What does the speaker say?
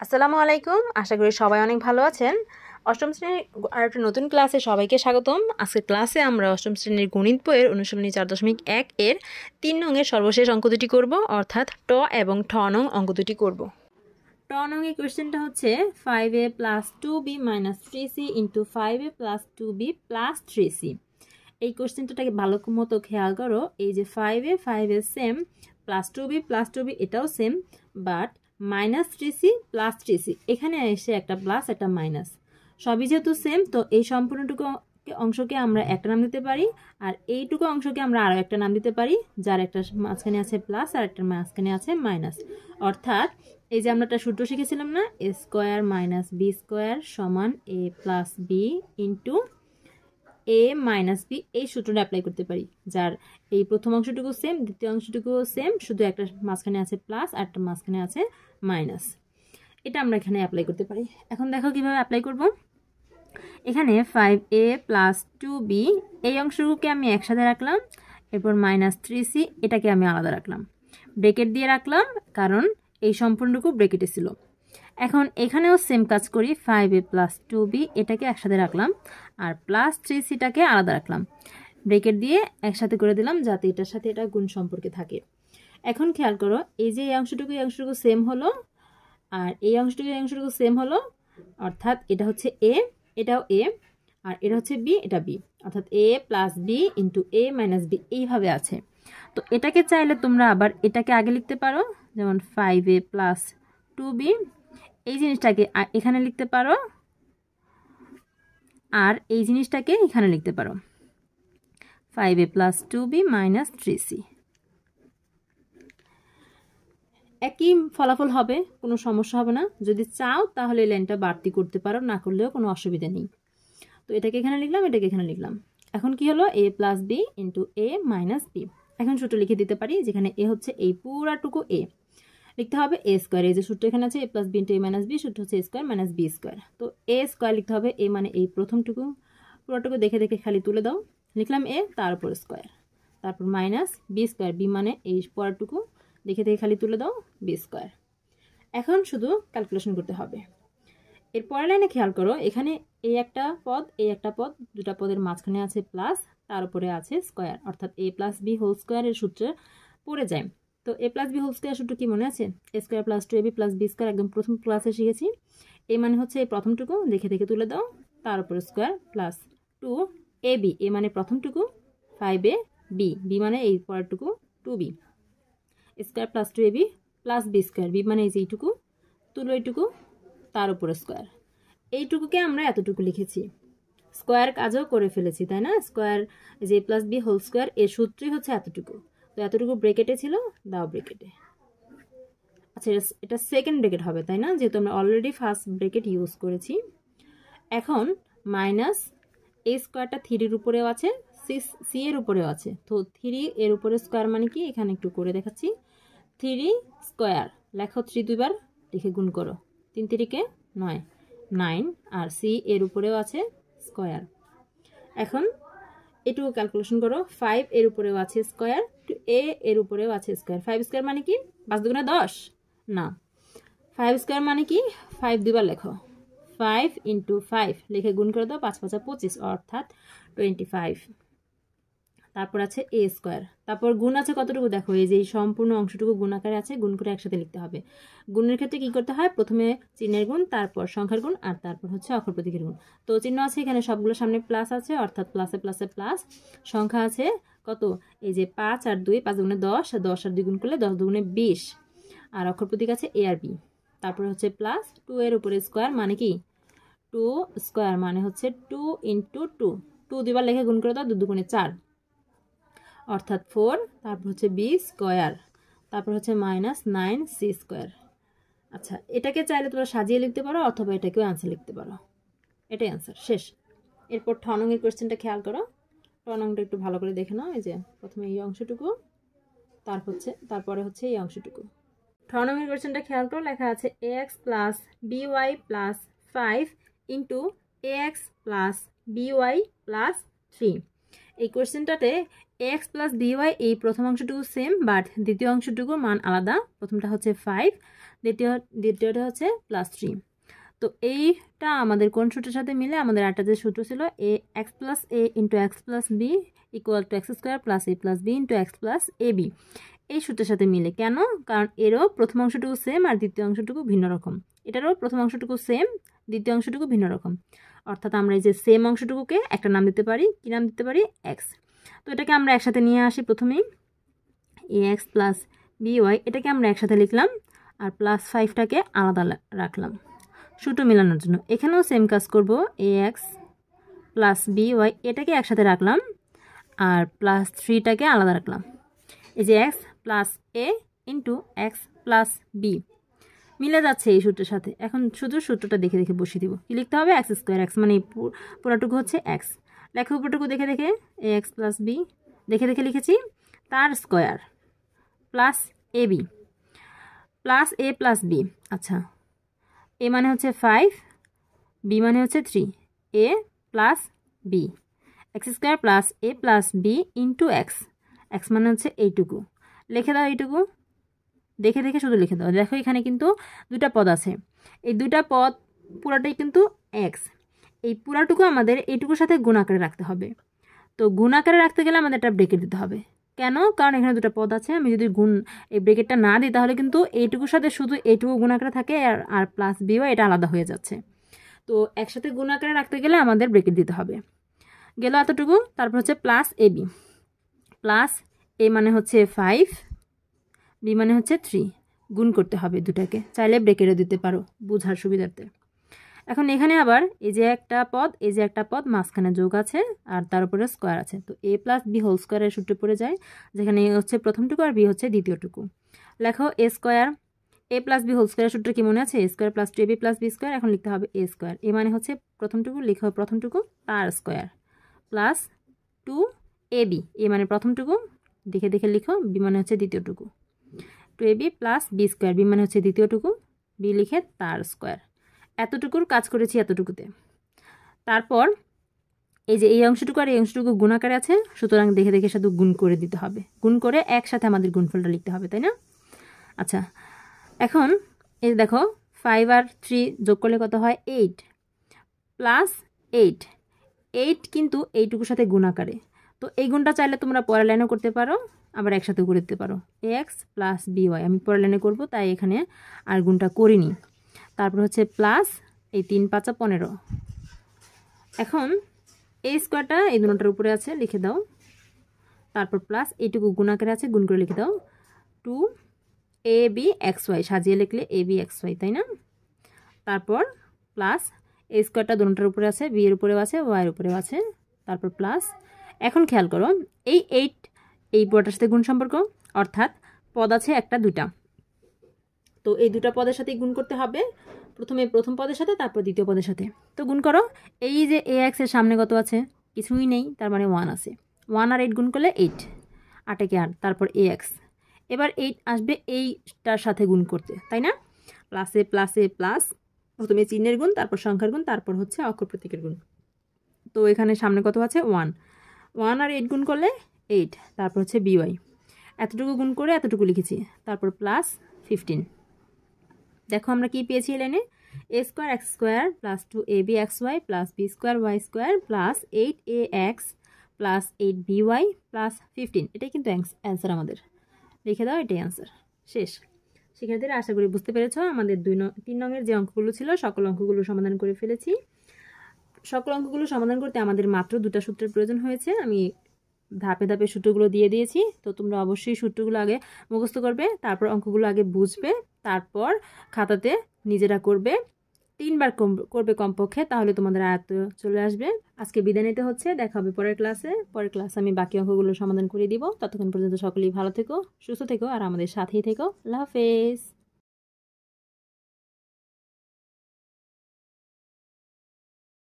আসসালামু আলাইকুম। আশা করি সবাই অনেক ভালো আছেন। অষ্টম শ্রেণীর আরেকটা নতুন ক্লাসে সবাইকে স্বাগতম। আজকের ক্লাসে আমরা অষ্টম শ্রেণীর গণিত বইয়ের অনুশীলনী 4.1 এর 3 নংয়ের সর্বশেষ অঙ্ক দুটি করব, অর্থাৎ ট এবং ঠ নং অঙ্ক দুটি করব। ট নং এর কোয়েশ্চেনটা হচ্ছে 5a + 2b - 3c × 5a + 2b + 3c। এই কোয়েশ্চেনটাকে ভালো মতো খেয়াল করো। এই যে 5a সেম, +2b এটাও সেম, বাট -3c + 3c এখানে এসে একটা প্লাস একটা মাইনাস, সবই যেহেতু সেম তো এই সম্পূর্ণটুকু অংশকে আমরা একটা নাম দিতে পারি, আর এইটুকু অংশকে আমরা আরও একটা নাম দিতে পারি, যার একটা মাঝখানে আছে প্লাস আর একটা মাঝখানে আছে মাইনাস। অর্থাৎ এই যে আমরা একটা সূত্র শিখেছিলাম না, a² - b² = a + b * a - b, এই সূত্রটা অ্যাপ্লাই করতে পারি, যার এই প্রথম অংশটুকু সেম, দ্বিতীয় অংশটুকু সেম, শুধু একটা মাঝখানে আছে প্লাস আর একটা মাঝখানে আছে মাইনাস। এটা আমরা এখানে অ্যাপ্লাই করতে পারি। এখন দেখো কিভাবে অ্যাপ্লাই করব। এখানে 5a + 2b এই অংশটুকুকে আমি একসাথে রাখলাম, এরপর -3c এটাকে আমি আলাদা রাখলাম, ব্রেকেট দিয়ে রাখলাম কারণ এই সম্পূর্ণটুকু ব্রেকেটে ছিল। এখন এখানেও সেম কাজ করি, 5a + 2b এটাকে একসাথে রাখলাম আর +3cটাকে আলাদা রাখলাম, ব্রেকেট দিয়ে একসাথে করে দিলাম যাতে এটার সাথে এটা গুণ সম্পর্কে থাকে। এখন খেয়াল করো, এই যে এই অংশটুকু সেম হলো আর এই অংশটুকু সেম হলো, অর্থাৎ এটা হচ্ছে a, এটাও a, আর এটা হচ্ছে b, এটা b, অর্থাৎ a + b × a - b এইভাবে আছে। তো এটাকে চাইলে তোমরা আবার এটাকে আগে লিখতে পারো, যেমন 5a + 2b এই জিনিসটাকে এখানে লিখতে পারো, আর এই জিনিসটাকে এখানে লিখতে পারো, 5a + 2b - 3c। একই ফলাফল হবে, কোনো সমস্যা হবে না। যদি চাও তাহলে লাইনটা বাড়তি করতে পারো, না করলেও কোনো অসুবিধা নেই। তো এটাকে এখানে লিখলাম, এটাকে এখানে লিখলাম। এখন কি হলো, a + b × a - b। এখন সূত্র লিখে দিতে পারি, যেখানে a হচ্ছে এই পুরাটুকু a, লিখতে হবে a²। এই যে সূত্র এখানে আছে a + b × a - b, সূত্র হচ্ছে a² - b²। তো a² লিখতে হবে, a মানে এই প্রথমটুকু পুরোটুকু দেখে দেখে খালি তুলে দাও, লিখলাম a, তার উপর স্কোয়ার, তারপর -b², b মানে এই পরেরটুকু দেখে দেখে খালি তুলে দাও, b²। এখন শুধু ক্যালকুলেশন করতে হবে। এর পরের লাইনে খেয়াল করো, এখানে এই একটা পদ, এই একটা পদ, দুটা পদের মাঝখানে আছে প্লাস, তার উপরে আছে স্কোয়ার, অর্থাৎ a + b² এর সূত্রে পড়ে যায়। তো a + b² সূত্র কি মনে আছে? a² + 2ab + b² একদম প্রথম ক্লাসে শিখেছি। a মানে হচ্ছে এই প্রথমটুকু দেখে দেখে তুলে দাও, তার উপর স্কোয়ার, প্লাস 2ab, a মানে প্রথমটুকু, 5a, b মানে এই পরেরটুকু, 2b, square + 2ab + b², b মানে এই যে এইটুকু, তুলো এইটুকু, তার উপরে স্কোয়ার। এইটুকুকে আমরা এতটুকু লিখেছি, স্কোয়ার কাজও করে ফেলেছি, তাই না? স্কোয়ার যে a + b² এর সূত্রই হচ্ছে এতটুকু। তো এতটুকু ব্রেকেটে ছিল, দাও ব্রেকেটে। আচ্ছা, এটা সেকেন্ড ব্রেকেট হবে, তাই না? যেহেতু আমরা অলরেডি ফার্স্ট ব্রেকেট ইউজ করেছি। এখন -a² 3-এর উপরেও আছে, c এর উপরেও আছে। তো 3 এর উপরে স্কোয়ার মানে কি, এখানে একটু করে দেখাচ্ছি, 3² লেখো, 3 দুইবার লিখে গুণ করো, 3 3 9, 9, আর c এর উপরেও আছে স্কোয়ার। এখন এটুকু ক্যালকুলেশন করো, 5 এর উপরেও আছে স্কোয়ার, a এর উপরেও আছে স্কোয়ার। 5² মানে কি 5 × 10 না, 5² মানে কি 5 দুইবার লেখো, 5 × 5 লিখে গুণ করে দাও, 5 5 25, অর্থাৎ 25। তারপর আছে a², তারপর গুণ আছে কতটুকু দেখো, এই যে সম্পূর্ণ অংশটুকু গুণ আকারে আছে, গুণ করে একসাথে লিখতে হবে। গুণের ক্ষেত্রে কি করতে হয়, প্রথমে চিহ্নের গুণ, তারপর সংখ্যার গুণ, আর তারপর হচ্ছে অক্ষর প্রতীকের গুণ। তো চিহ্ন আছে এখানে, সবগুলো সামনে প্লাস আছে, অর্থাৎ প্লাসে প্লাসে প্লাস। সংখ্যা আছে কত, এই যে 5 আর 2, 5 × 10, 10 আর 2 গুণ করলে 10 × 2 = 20, আর অক্ষর প্রতীক আছে a আর b। তারপর হচ্ছে প্লাস 2 এর উপরে স্কোয়ার মানে কি 2² মানে হচ্ছে 2 × 2, 2 দুইবার লেখে গুণ করে দাও, 2 2 × 4, অর্থাৎ 4। তারপর হচ্ছে b², তারপর হচ্ছে -9c²। আচ্ছা, এটাকে চাইলে তোমরা সাজিয়ে লিখতে পারো, অথবা এটাকেও অ্যান্সার লিখতে পারো, এটাই অ্যান্সার, শেষ। এরপর ঠ নংয়ের কোয়েশ্চেনটা খেয়াল করো, ঠ নংটা একটু ভালো করে দেখে নাও। এই যে প্রথমে এই অংশটুকু, তারপরে হচ্ছে এই অংশটুকু। ঠ নংয়ের কোয়েশ্চেনটা খেয়াল করো, লেখা আছে ax + by + 5 × ax + by + 3। এই কোয়েশ্চেনটাতে ax প্লাস by এই প্রথম অংশটুকু সেম, বাট দ্বিতীয় অংশটুকু মান আলাদা। প্রথমটা হচ্ছে 5, দ্বিতীয়টা হচ্ছে +3। তো এইটা আমাদের কোন সূত্রের সাথে মিলে? আমাদের একটা যে সূত্র ছিল ax plus a into X plus B equal to X square plus a plus B into X plus A B, এই সূত্রের সাথে মিলে। কেন? কারণ এরও প্রথম অংশটুকু সেম আর দ্বিতীয় অংশটুকু ভিন্ন রকম, এটারও প্রথম অংশটুকু সেম, দ্বিতীয় অংশটুকু ভিন্ন রকম। অর্থাৎ আমরা এই যে সেম অংশটুকুকে একটা নাম দিতে পারি, কী নাম দিতে পারি? এক্স। তো এটাকে আমরা একসাথে নিয়ে আসি প্রথমেই, ax প্লাস by এটাকে আমরা একসাথে লিখলাম, আর +5টাকে আলাদা রাখলাম সূত্র মেলানোর জন্য। এখানেও সেম কাজ করব, ax প্লাস by এটাকে একসাথে রাখলাম আর +3টাকে আলাদা রাখলাম। এই যে x plus a into X plus B মিলে যাচ্ছে এই সূত্রের সাথে। এখন শুধু সূত্রটা দেখে দেখে বসিয়ে দিব। কী লিখতে হবে? এক্স স্কোয়ার, এক্স মানে পুরোটুকু হচ্ছে এক্স, লেখা উপরটুকু দেখে দেখে ax প্লাস বি দেখে দেখে লিখেছি, তার square plus A B plus A plus B. আচ্ছা, এ মানে হচ্ছে 5, বি মানে হচ্ছে 3, A plus B, x square plus A plus B into x, x মানে হচ্ছে এইটুকু। লিখে দাও এইটুকু, দেখে দেখে শুধু লিখে দাও। দেখো এখানে কিন্তু দুটা পদ আছে, এই দুটা পদ পুরাটাই কিন্তু এক্স। এই পুরাটুকু আমাদের এইটুকুর সাথে গুণ আকারে রাখতে হবে। তো গুণ আকারে রাখতে গেলে আমাদের একটা ব্রেকেট দিতে হবে। কেন? কারণ এখানে দুটো পদ আছে, আমি যদি এই ব্রেকেটটা না দিই তাহলে কিন্তু এইটুকুর সাথে শুধু এইটুকু গুণ আকারে থাকে, আর প্লাস বি এটা আলাদা হয়ে যাচ্ছে। তো একসাথে গুণ আকারে রাখতে গেলে আমাদের ব্রেকেট দিতে হবে। গেল এতটুকু। তারপর হচ্ছে প্লাস এ বি, প্লাস এ মানে হচ্ছে 5, বি মানে হচ্ছে 3, গুণ করতে হবে দুটাকে, চাইলে ব্রেকেটও দিতে পারো বোঝার সুবিধার্থে। এখন এখানে আবার এই যে একটা পদ, এই যে একটা পদ মাঝখানে যোগ আছে আর তার উপরে স্কোয়ার আছে, তো এ প্লাস বি হোল স্কোয়ারের সূত্রে পড়ে যায়, যেখানে এ হচ্ছে প্রথমটুকু আর বি হচ্ছে দ্বিতীয়টুকু। লেখো A square, A plus B whole স্কোয়ারের সূত্রে কি মনে আছে? A square plus 2ab plus B square. এখন লিখতে হবে এ স্কোয়ার, এ মানে হচ্ছে প্রথমটুকু, লিখো প্রথমটুকু তার স্কোয়ার প্লাস 2ab, এ মানে প্রথমটুকু দেখে দেখে লিখো, বি মানে হচ্ছে দ্বিতীয়টুকু, 2ab plus B square, B মানে হচ্ছে দ্বিতীয়টুকু, বি লিখে তার স্কোয়ার। এতটুকুর কাজ করেছি এতটুকুতে। তারপর এই যে এই অংশটুকু আর এই অংশটুকু গুণ আকারে আছে, সুতরাং দেখে দেখে শুধু গুণ করে দিতে হবে, গুণ করে একসাথে আমাদের গুণফলটা লিখতে হবে, তাই না? আচ্ছা, এখন এই দেখো 5 আর 3 যোগ করলে কত হয়? 8 প্লাস 8, 8 কিন্তু এইটুকুর সাথে গুণ আকারে। তো এই গুণটা চাইলে তোমরা পরের লাইনেও করতে পারো, আবার একসাথে করে দিতে পারো, এক্স প্লাস বিওয়াই। আমি পরের লাইনে করবো তাই এখানে আর গুণটা করিনি। তারপর হচ্ছে প্লাস এই 3 5 15। এখন এই স্কোয়ারটা এই দুটোটার উপরে আছে, লিখে দাও। তারপর প্লাস এইটুকু গুণ আকারে আছে, গুণ করে লিখে দাও 2abxy, সাজিয়ে লিখলে abxy, তাই না? তারপর প্লাস এই স্কোয়ারটা দুটোটার উপরে আছে, বি এর উপরেও আছে, ওয়াই এর উপরেও আছে। তারপর প্লাস, এখন খেয়াল করো এই 8 এই পুরোটার সাথে গুণ সম্পর্ক, অর্থাৎ পদ আছে একটা দুটা, তো এই দুটা পদের সাথে গুণ করতে হবে, প্রথমে প্রথম পদের সাথে তারপর দ্বিতীয় পদের সাথে। তো গুণ করো, এই যে ax এর সামনে কত আছে? কিছুই নেই, তার মানে 1 আছে, 1 আর 8 গুণ করলে 8, 8 কে 8, তারপর ax। এবার 8 আসবে এইটার সাথে গুণ করতে, তাই না? প্লাসে প্লাসে প্লাস, প্রথমে চিহ্নের গুণ, তারপর সংখ্যার গুণ, তারপর হচ্ছে অক্ষর প্রতীকের গুণ। তো এখানে সামনে কত আছে? 1, 1 আর 8 গুণ করলে 8, তারপর হচ্ছে বিওয়াই, এতটুকু গুণ করে এতটুকু লিখেছি, তারপর প্লাস 15। দেখো আমরা কি পেয়েছি লাইনে? a square X square plus 2abxy plus B square Y square plus 8ax plus 8by plus 15। এটাই কিন্তু অ্যান্সার আমাদের, লিখে দাও, এটাই অ্যান্সার। শেষ। শিক্ষার্থীরা আশা করি বুঝতে পেরেছ, আমাদের 3 নংয়ের যে অঙ্কগুলো ছিল সকল অঙ্কগুলো সমাধান করে ফেলেছি। সকল অঙ্কগুলো সমাধান করতে আমাদের মাত্র 2টা সূত্রের প্রয়োজন হয়েছে। আমি ধাপে ধাপে সূত্রগুলো দিয়ে দিয়েছি, তো তোমরা অবশ্যই সূত্রগুলো আগে মুখস্থ করবে, তারপর অঙ্কগুলো আগে বুঝবে, তারপর খাতাতে নিজেরা করবে, 3 বার করবে কমপক্ষে, তাহলে তোমাদের আয়ত্ত চলে আসবে। আজকে বিদায় নিতে হচ্ছে, দেখা হবে পরের ক্লাসে। পরের ক্লাসে আমি বাকি অঙ্কগুলো সমাধান করে দিব। ততক্ষণ পর্যন্ত সকলেই ভালো থেকো, সুস্থ থেকো, আর আমাদের সাথেই থেকো। আল্লাহ হাফেজ।